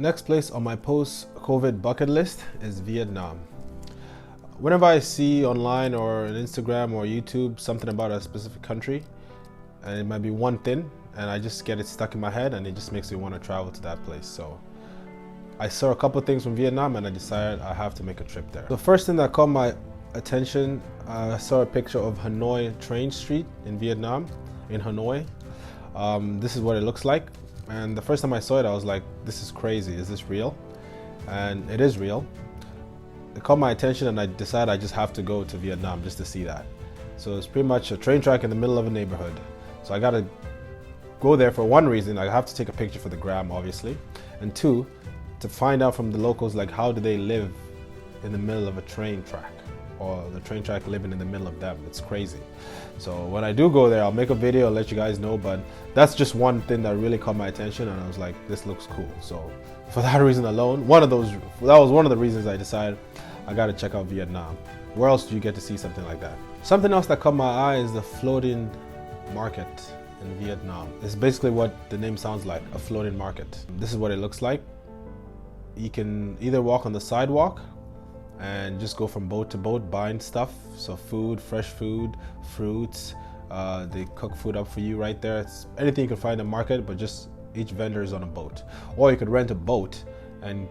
Next place on my post-COVID bucket list is Vietnam. Whenever I see online or on Instagram or YouTube something about a specific country, and it might be one thing, and I just get it stuck in my head and it just makes me want to travel to that place. So I saw a couple things from Vietnam and I decided I have to make a trip there. The first thing that caught my attention, I saw a picture of Hanoi train street in Vietnam, in Hanoi. This is what it looks like. And the first time I saw it, I was like, this is crazy, is this real? And it is real. It caught my attention and I decided I just have to go to Vietnam just to see that. So it's pretty much a train track in the middle of a neighborhood. So I gotta go there for one reason, I have to take a picture for the gram, obviously. And two, to find out from the locals, like how do they live in the middle of a train track? Or the train track living in the middle of them. It's crazy. So when I do go there, I'll make a video, I'll let you guys know, but that's just one thing that really caught my attention and I was like, this looks cool. So for that reason alone, that was one of the reasons I decided I gotta check out Vietnam. Where else do you get to see something like that? Something else that caught my eye is the floating market in Vietnam. It's basically what the name sounds like, a floating market. This is what it looks like. You can either walk on the sidewalk and just go from boat to boat buying stuff. So food, fresh food, fruits, they cook food up for you right there. It's anything you can find in the market, but just each vendor is on a boat. Or you could rent a boat and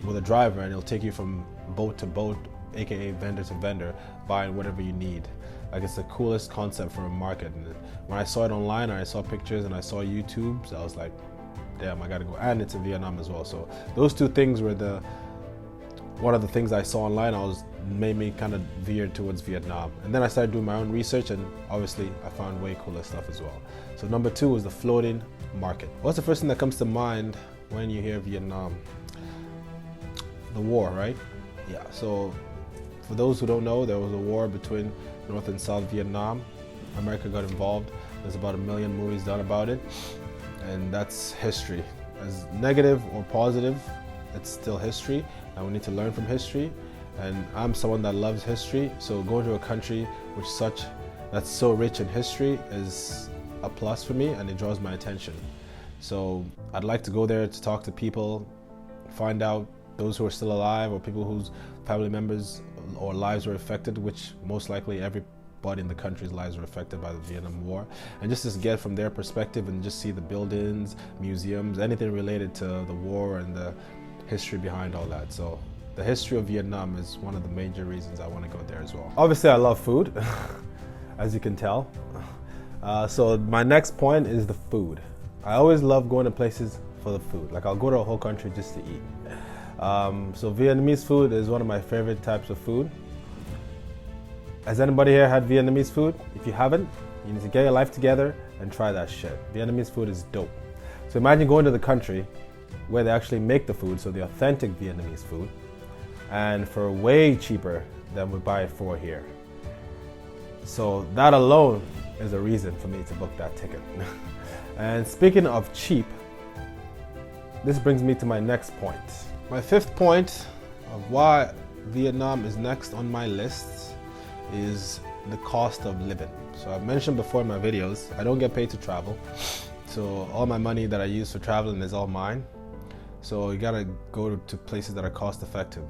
with a driver and it'll take you from boat to boat, aka vendor to vendor, buying whatever you need. Like, it's the coolest concept for a market. And when I saw it online, and I saw pictures and I saw YouTube, so I was like, damn, I gotta go. And it's in Vietnam as well. So those two things were one of the things I saw online. Made me kind of veered towards Vietnam. And then I started doing my own research and obviously I found way cooler stuff as well. So number two was the floating market. What's the first thing that comes to mind when you hear Vietnam? The war, right? Yeah, so for those who don't know, there was a war between North and South Vietnam. America got involved. There's about 1 million movies done about it. And that's history. As negative or positive, it's still history, and we need to learn from history. And I'm someone that loves history, so going to a country that's so rich in history is a plus for me, and it draws my attention. So I'd like to go there to talk to people, find out those who are still alive or people whose family members or lives were affected, which most likely everybody in the country's lives were affected by the Vietnam War, and just to get from their perspective and just see the buildings, museums, anything related to the war and the history behind all that. So the history of Vietnam is one of the major reasons I want to go there as well. Obviously I love food, as you can tell. So my next point is the food. I always love going to places for the food. Like, I'll go to a whole country just to eat. So Vietnamese food is one of my favorite types of food. Has anybody here had Vietnamese food? If you haven't, you need to get your life together and try that shit. Vietnamese food is dope. So imagine going to the country where they actually make the food, so the authentic Vietnamese food, and for way cheaper than we buy it for here. So that alone is a reason for me to book that ticket. And speaking of cheap, this brings me to my next point. My fifth point of why Vietnam is next on my list is the cost of living. So I've mentioned before in my videos, I don't get paid to travel. So all my money that I use for traveling is all mine. So you gotta go to places that are cost effective.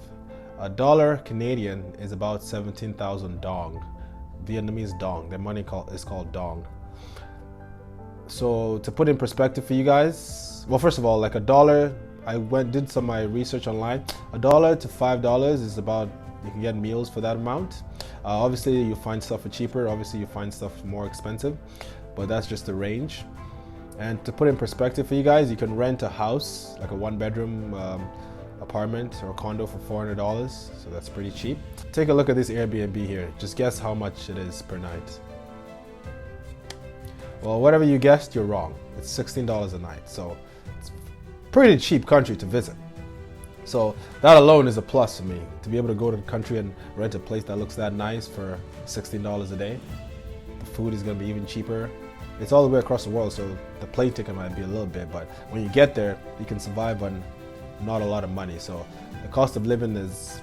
$1 Canadian is about 17,000 dong, Vietnamese dong. Their money is called dong. So to put in perspective for you guys, well, first of all, like $1, I did some of my research online. $1 to $5 is about, you can get meals for that amount. Obviously you find stuff for cheaper, obviously you find stuff more expensive, but that's just the range. And to put in perspective for you guys, you can rent a house, like a 1-bedroom apartment or condo for $400, so that's pretty cheap. Take a look at this Airbnb here. Just guess how much it is per night. Well, whatever you guessed, you're wrong. It's $16 a night, so it's a pretty cheap country to visit. So that alone is a plus for me, to be able to go to the country and rent a place that looks that nice for $16 a day. The food is gonna be even cheaper. It's all the way across the world, so the plane ticket might be a little bit, but when you get there, you can survive on not a lot of money. So the cost of living is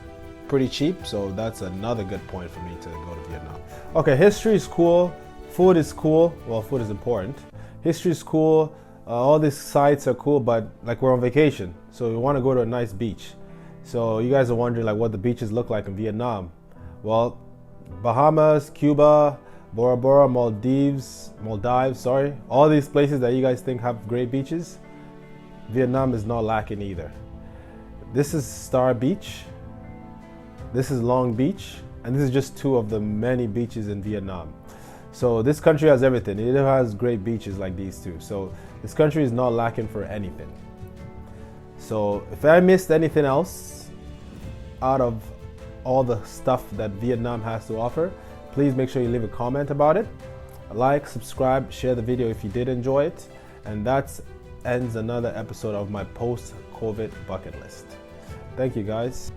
pretty cheap, so that's another good point for me to go to Vietnam. Okay, history is cool, food is cool. Well, food is important. History is cool, all these sites are cool, but like we're on vacation, so we want to go to a nice beach. So you guys are wondering like what the beaches look like in Vietnam. Well, Bahamas, Cuba, Bora Bora, Maldives, sorry, all these places that you guys think have great beaches, Vietnam is not lacking either. This is Star Beach, this is Long Beach, and this is just two of the many beaches in Vietnam. So this country has everything. It has great beaches like these two. So this country is not lacking for anything. So if I missed anything else out of all the stuff that Vietnam has to offer, please make sure you leave a comment about it. Like, subscribe, share the video if you did enjoy it. And that ends another episode of my post-COVID bucket list. Thank you guys.